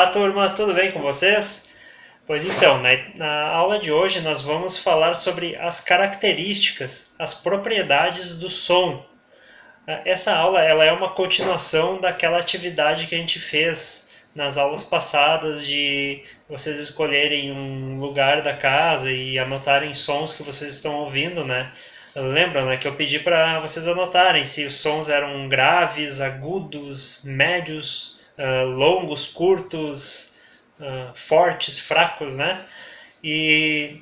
Olá, turma, tudo bem com vocês? Pois então, na aula de hoje nós vamos falar sobre as características, as propriedades do som. Essa aula ela é uma continuação daquela atividade que a gente fez nas aulas passadas de vocês escolherem um lugar da casa e anotarem sons que vocês estão ouvindo, né? Lembram, né, que eu pedi para vocês anotarem se os sons eram graves, agudos, médios, longos, curtos, fortes, fracos, né? E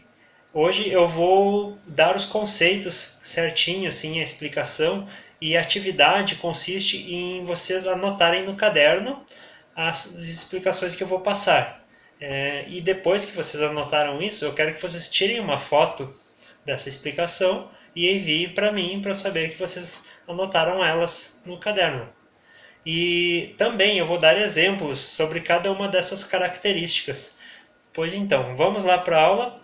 hoje eu vou dar os conceitos certinho, assim, a explicação, e a atividade consiste em vocês anotarem no caderno as explicações que eu vou passar. E depois que vocês anotaram isso, eu quero que vocês tirem uma foto dessa explicação e enviem para mim para saber que vocês anotaram elas no caderno. E também eu vou dar exemplos sobre cada uma dessas características. Pois então, vamos lá para a aula.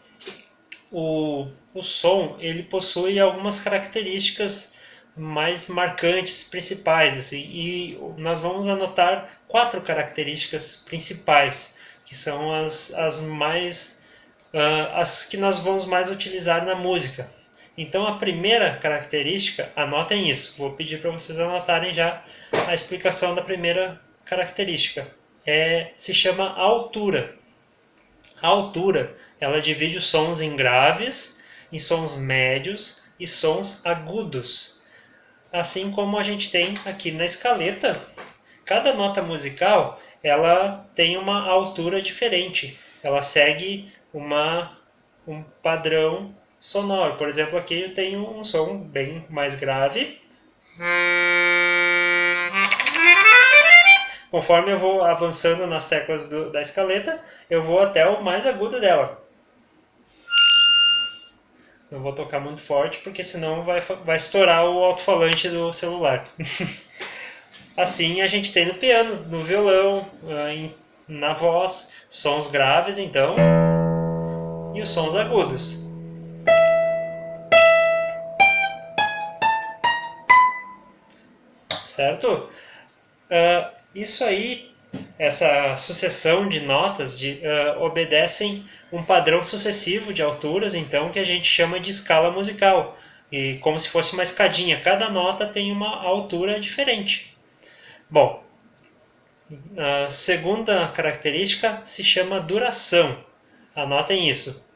O som ele possui algumas características mais marcantes, principais, assim, e nós vamos anotar 4 características principais, que são as que nós vamos mais utilizar na música. Então, a primeira característica, anotem isso, vou pedir para vocês anotarem já a explicação da primeira característica. Se chama altura. A altura, ela divide os sons em graves, em sons médios e sons agudos. Assim como a gente tem aqui na escaleta, cada nota musical, ela tem uma altura diferente. Ela segue um padrão sonoro. Por exemplo, aqui eu tenho um som bem mais grave. Conforme eu vou avançando nas teclas da escaleta, eu vou até o mais agudo dela. Não vou tocar muito forte, porque senão vai estourar o alto-falante do celular. Assim a gente tem no piano, no violão, na voz, sons graves então, e os sons agudos. Certo? Isso aí, essa sucessão de notas obedecem um padrão sucessivo de alturas, então, que a gente chama de escala musical. E como se fosse uma escadinha, cada nota tem uma altura diferente. Bom, a segunda característica se chama duração. Anotem isso.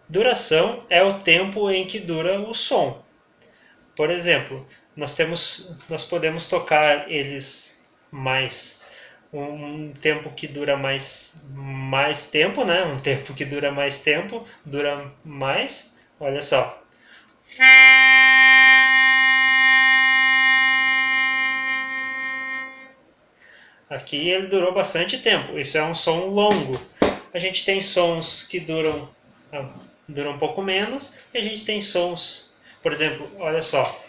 Duração é o tempo em que dura o som. Por exemplo, nós podemos tocar eles mais um tempo que dura mais tempo, né? Um tempo que dura mais tempo, dura mais. Olha só. Aqui ele durou bastante tempo. Isso é um som longo. A gente tem sons que duram um pouco menos e a gente tem sons, por exemplo, olha só.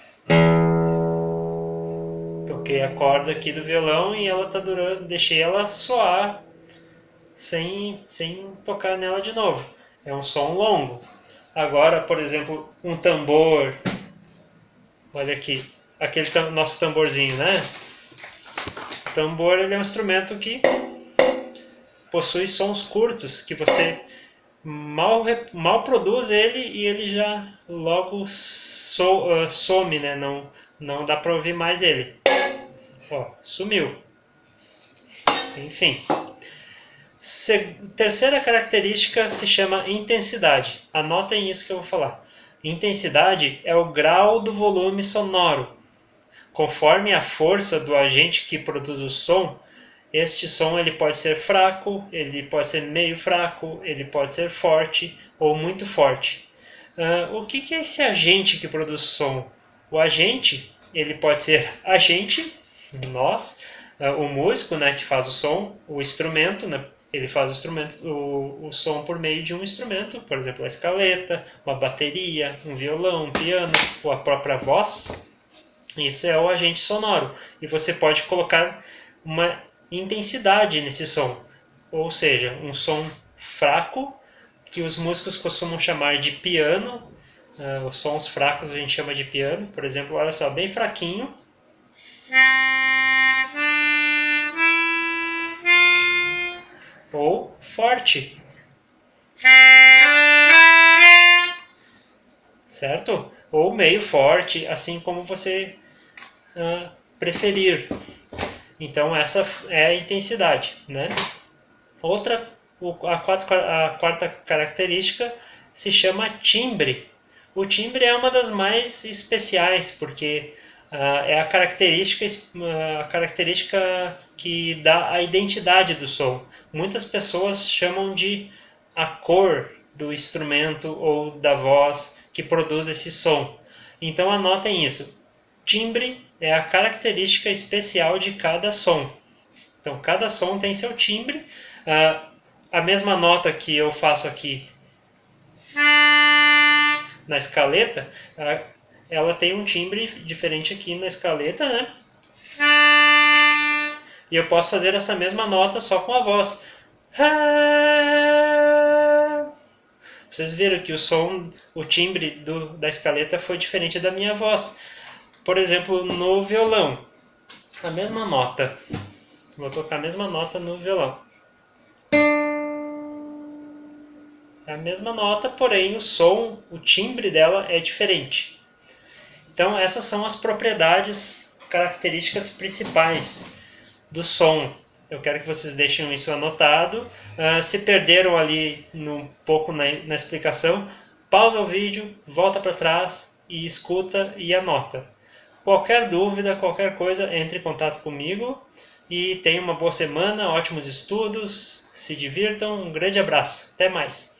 Toquei a corda aqui do violão e ela tá durando, deixei ela soar sem tocar nela de novo. É um som longo. Agora, por exemplo, um tambor. Olha aqui, aquele nosso tamborzinho, né? O tambor ele é um instrumento que possui sons curtos, que você mal produz ele e ele já logo some, né? Não dá para ouvir mais ele. Ó, sumiu. Enfim. Terceira característica se chama intensidade. Anotem isso que eu vou falar. Intensidade é o grau do volume sonoro. Conforme a força do agente que produz o som, este som ele pode ser fraco, ele pode ser meio fraco, ele pode ser forte ou muito forte. O que é esse agente que produz som? O agente ele pode ser agente, nós, o músico, né, que faz o som, o instrumento, né, ele faz o som por meio de um instrumento, por exemplo, a escaleta, uma bateria, um violão, um piano ou a própria voz. Isso é o agente sonoro. E você pode colocar uma intensidade nesse som, ou seja, um som fraco, que os músicos costumam chamar de piano. Os sons fracos a gente chama de piano. Por exemplo, olha só, bem fraquinho. forte. Certo? Ou meio forte, assim como você preferir. Então essa é a intensidade, né? A quarta característica se chama timbre. O timbre é uma das mais especiais, porque é a característica que dá a identidade do som. Muitas pessoas chamam de a cor do instrumento ou da voz que produz esse som. Então anotem isso. Timbre é a característica especial de cada som. Então, cada som tem seu timbre. A mesma nota que eu faço aqui na escaleta, ela tem um timbre diferente aqui na escaleta, né? E eu posso fazer essa mesma nota só com a voz. Vocês viram que o timbre da escaleta foi diferente da minha voz. Por exemplo, no violão, a mesma nota. Vou tocar a mesma nota no violão. É a mesma nota, porém o timbre dela é diferente. Então essas são as propriedades, características principais do som. Eu quero que vocês deixem isso anotado. Se perderam ali um pouco na explicação, pausa o vídeo, volta para trás e escuta e anota. Qualquer dúvida, qualquer coisa, entre em contato comigo e tenha uma boa semana, ótimos estudos, se divirtam, um grande abraço, até mais!